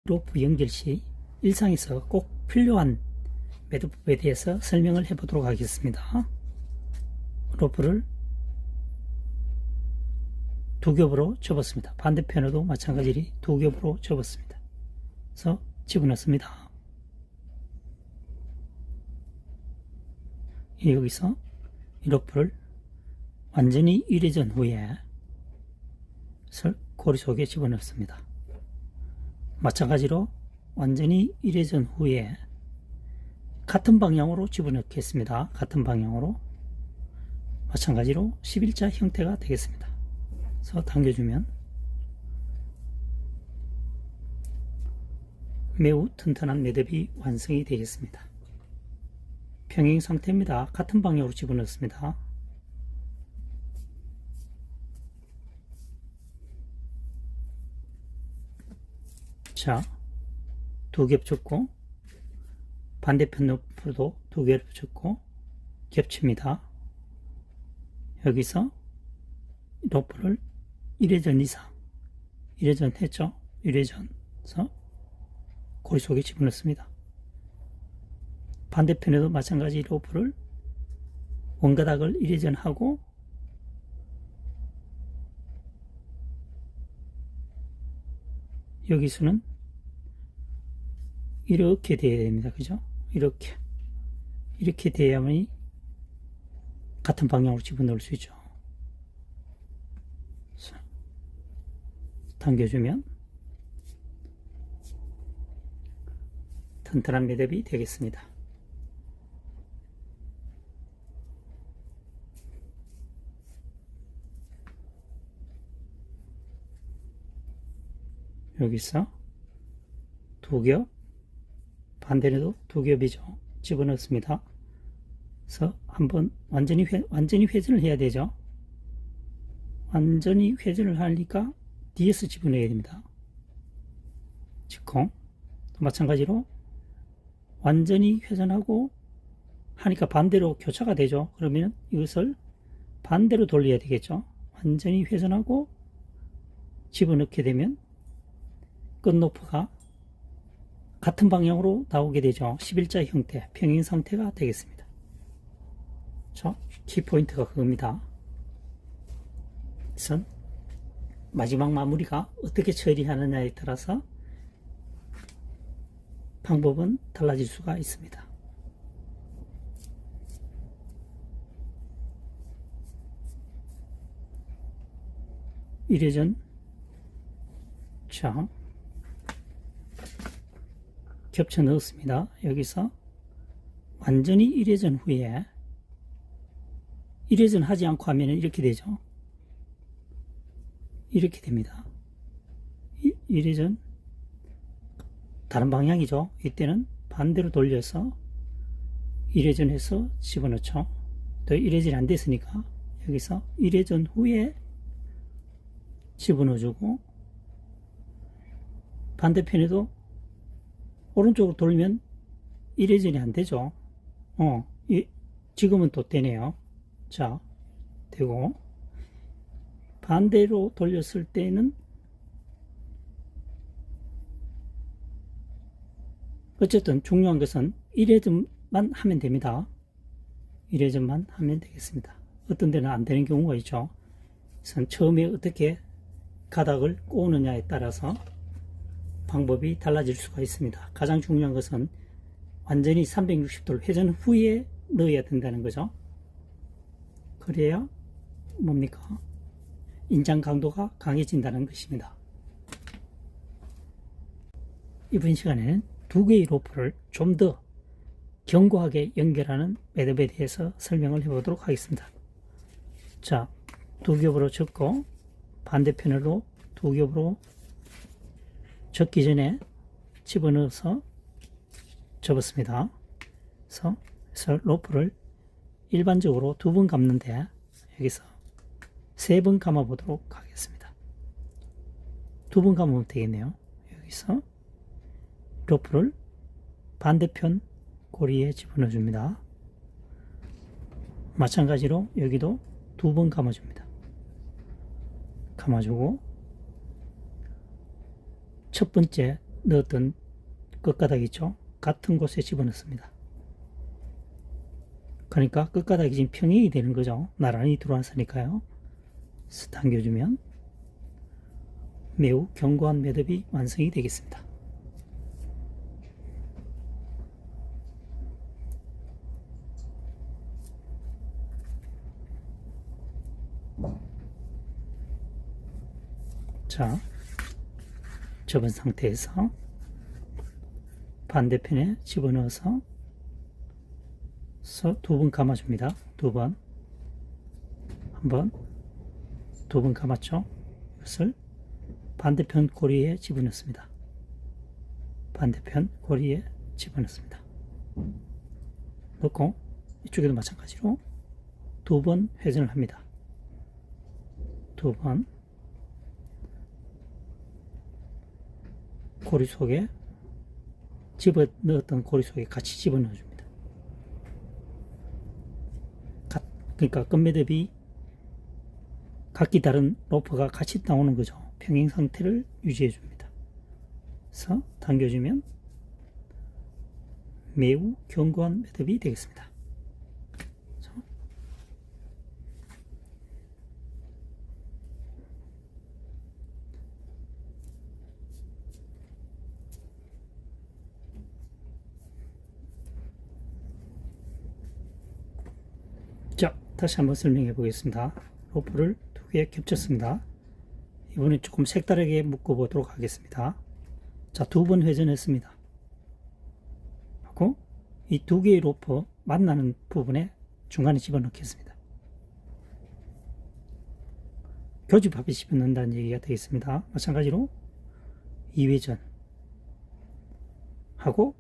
로프 연결 시 일상에서 꼭 필요한 매듭법에 대해서 설명을 해보도록 하겠습니다. 로프를 두 겹으로 접었습니다. 반대편에도 마찬가지로 두 겹으로 접었습니다. 그래서 집어넣습니다. 여기서 이 로프를 완전히 일회전 후에 고리 속에 집어넣습니다. 마찬가지로 완전히 일회전 후에 같은 방향으로 집어넣겠습니다. 같은 방향으로 마찬가지로 11자 형태가 되겠습니다. 그래서 당겨주면 매우 튼튼한 매듭이 완성이 되겠습니다. 평행 상태입니다. 같은 방향으로 집어넣습니다. 자, 두 겹 접고 반대편 로프도 두 겹 접고 겹칩니다. 여기서 로프를 1회전 이상 1회전 했죠. 1회전에서 고리 속에 집어넣습니다. 반대편에도 마찬가지 로프를 원가닥을 1회전 하고 여기서는 이렇게 돼야 됩니다. 그죠? 이렇게 돼야만이 같은 방향으로 집어넣을 수 있죠. 당겨주면 튼튼한 매듭이 되겠습니다. 여기서 두 겹, 반대로도 두 겹이죠. 집어넣습니다. 그래서 한번 완전히 회전을 해야 되죠. 완전히 회전을 하니까 뒤에서 집어넣어야 됩니다. 직공. 마찬가지로 완전히 회전하고 하니까 반대로 교차가 되죠. 그러면 이것을 반대로 돌려야 되겠죠. 완전히 회전하고 집어넣게 되면 끝 로프가 같은 방향으로 나오게 되죠. 11자 형태, 평행 상태가 되겠습니다. 키포인트가 그겁니다. 그래서 마지막 마무리가 어떻게 처리하느냐에 따라서 방법은 달라질 수가 있습니다. 일회전, 자, 겹쳐 넣었습니다. 여기서 완전히 일회전 후에 일회전 하지 않고 하면 이렇게 되죠. 이렇게 됩니다. 일회전 다른 방향이죠. 이때는 반대로 돌려서 일회전해서 집어넣죠. 또 일회전이 안 됐으니까 여기서 일회전 후에 집어넣어주고 반대편에도 오른쪽으로 돌면 일회전이 안 되죠. 지금은 또 되네요. 자, 되고 반대로 돌렸을 때는 어쨌든 중요한 것은 1회전만 하면 됩니다. 1회전만 하면 되겠습니다. 어떤 데는 안 되는 경우가 있죠. 그래서 처음에 어떻게 가닥을 꼬느냐에 따라서 방법이 달라질 수가 있습니다. 가장 중요한 것은 완전히 360도를 회전 후에 넣어야 된다는 거죠. 그래야 뭡니까? 인장 강도가 강해진다는 것입니다. 이번 시간에는 두 개의 로프를 좀 더 견고하게 연결하는 매듭에 대해서 설명을 해보도록 하겠습니다. 자, 두 겹으로 접고 반대편으로 두 겹으로 접기 전에 집어넣어서 접었습니다. 그래서 로프를 일반적으로 두 번 감는데 여기서 세 번 감아 보도록 하겠습니다. 두 번 감으면 되겠네요. 여기서 로프를 반대편 고리에 집어넣어 줍니다. 마찬가지로 여기도 두 번 감아줍니다. 감아주고 첫 번째 넣었던 끝가닥 있죠? 같은 곳에 집어넣습니다. 그러니까 끝가닥이 지금 평행이 되는 거죠. 나란히 들어왔으니까요. 당겨주면 매우 견고한 매듭이 완성이 되겠습니다. 자, 접은 상태에서 반대편에 집어넣어서 두 번 감아줍니다. 두 번, 한 번, 두 번 감았죠. 이것을 반대편 고리에 집어넣습니다. 반대편 고리에 집어넣습니다. 넣고 이쪽에도 마찬가지로 두 번 회전을 합니다. 두 번 고리 속에 집어넣었던 고리 속에 같이 집어넣어줍니다. 그러니까 끝매듭이 각기 다른 로프가 같이 나오는 거죠. 평행 상태를 유지해 줍니다. 그래서 당겨주면 매우 견고한 매듭이 되겠습니다. 자, 다시 한번 설명해 보겠습니다. 로프를 두 개 겹쳤습니다. 이번엔 조금 색다르게 묶어 보도록 하겠습니다. 자, 두 번 회전했습니다. 하고 이 두 개의 로프 만나는 부분에 중간에 집어넣겠습니다. 교집합에 집어넣는다는 얘기가 되겠습니다. 마찬가지로 2회전 하고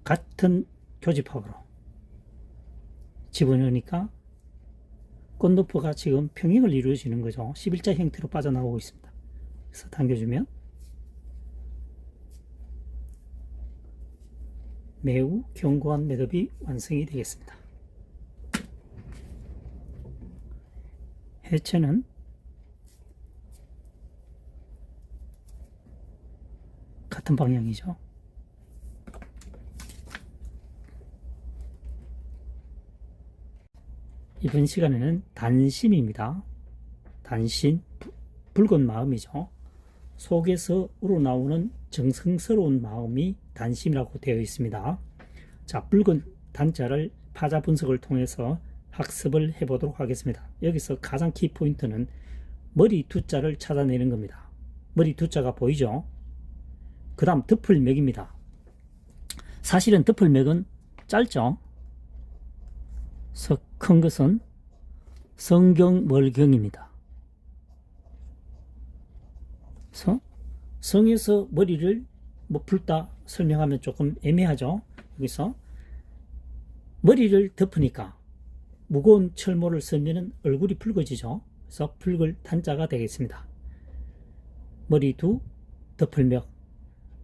같은 교집합으로 집어넣으니까 꽃로프가 지금 평행을 이루어지는 거죠. 11자 형태로 빠져나오고 있습니다. 그래서 당겨주면 매우 견고한 매듭이 완성이 되겠습니다. 해체는 같은 방향이죠. 이번 시간에는 단심입니다. 단심, 붉은 마음이죠. 속에서 우러나오는 정성스러운 마음이 단심이라고 되어 있습니다. 자, 붉은 단자를 파자 분석을 통해서 학습을 해보도록 하겠습니다. 여기서 가장 키포인트는 머리 두자를 찾아내는 겁니다. 머리 두자가 보이죠? 그 다음 덮을맥입니다. 사실은 덮을맥은 짧죠. 큰 것은 성경멀경입니다. 성에서 머리를 풀다 설명하면 조금 애매하죠. 여기서 머리를 덮으니까 무거운 철모를 쓰면 얼굴이 붉어지죠. 그래서 붉을 단자가 되겠습니다. 머리 두, 덮을맥.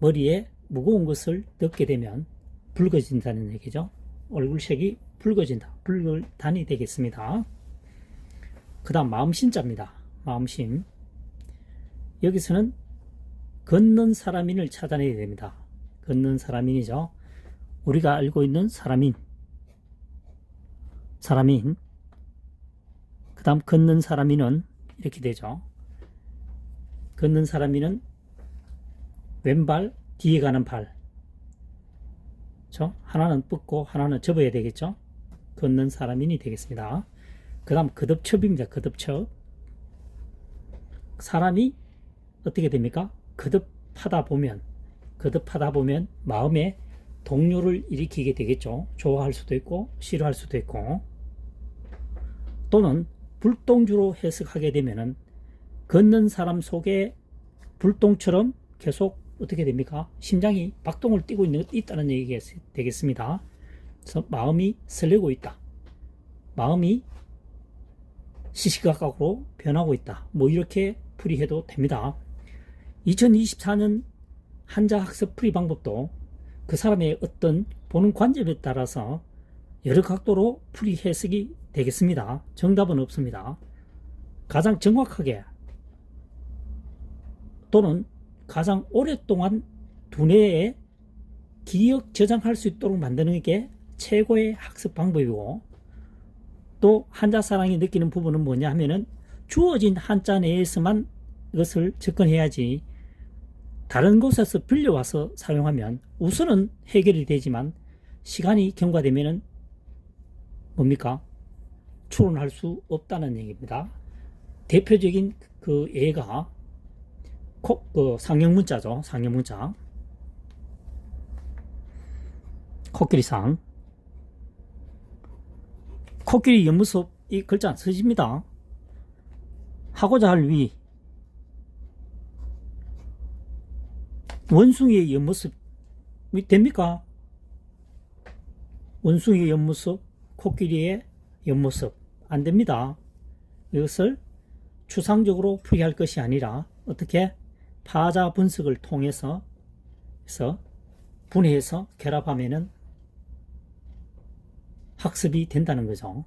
머리에 무거운 것을 넣게 되면 붉어진다는 얘기죠. 얼굴색이 붉어진다. 붉을 단이 되겠습니다. 그 다음 마음신자입니다. 마음신. 여기서는 걷는 사람인을 찾아내야 됩니다. 걷는 사람인이죠. 우리가 알고 있는 사람인. 그 다음 걷는 사람인은 이렇게 되죠. 걷는 사람인은 왼발 뒤에 가는 발. 하나는 뻗고 하나는 접어야 되겠죠. 걷는 사람인이 되겠습니다. 그 다음 거듭첩입니다. 거듭첩. 사람이 어떻게 됩니까? 거듭하다 보면 마음에 동요를 일으키게 되겠죠. 좋아할 수도 있고 싫어할 수도 있고, 또는 불똥주로 해석하게 되면은 걷는 사람 속에 불똥처럼 계속 어떻게 됩니까? 심장이 박동을 띄고 있다는 얘기가 되겠습니다. 그래서 마음이 설레고 있다. 마음이 시시각각으로 변하고 있다. 이렇게 풀이해도 됩니다. 2024년 한자학습 풀이 방법도 그 사람의 어떤 보는 관점에 따라서 여러 각도로 풀이 해석이 되겠습니다. 정답은 없습니다. 가장 정확하게 또는 가장 오랫동안 두뇌에 기억 저장할 수 있도록 만드는 게 최고의 학습 방법이고, 또 한자사랑이 느끼는 부분은 뭐냐 하면은 주어진 한자 내에서만 이것을 접근해야지 다른 곳에서 빌려와서 사용하면 우선은 해결이 되지만 시간이 경과되면은 뭡니까? 추론할 수 없다는 얘기입니다. 대표적인 그 예가 상형문자죠. 상형문자. 코끼리상. 코끼리 옆모습 이 글자 안 쓰집니다. 하고자 할 위. 원숭이의 옆모습이 됩니까? 원숭이의 옆모습, 코끼리의 옆모습 안 됩니다. 이것을 추상적으로 풀이할 것이 아니라 어떻게 파자 분석을 통해서 분해해서 결합하면은 학습이 된다는 거죠.